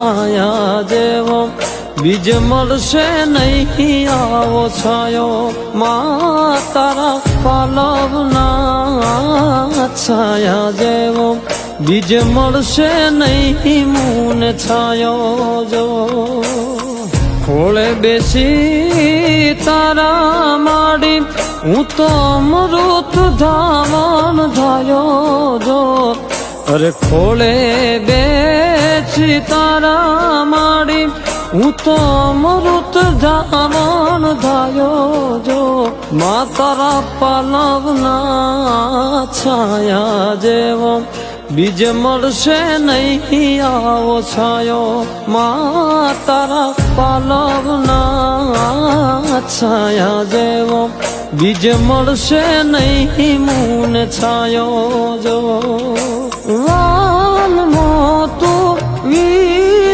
આયા જેવો બીજ મળશે નહીં આવો છાયો માં તારા પાલવના છાયા જેવો બીજ મળશે નહીં મુને છાયો જો ખોળે બેસી તારા માડી હું તો અમૃત ધામણ ધાયો જો અરે ખોળે બેસી તારા માડી હું તો અમૃત ધામણ ધાયો જો મા તારા પાલવના છાયા જેવો બીજ મળશે નહીં આવો છાયો મા તારા પાલવના છાયા જેવો બીજ મળશે નહીં મુને છાયો જો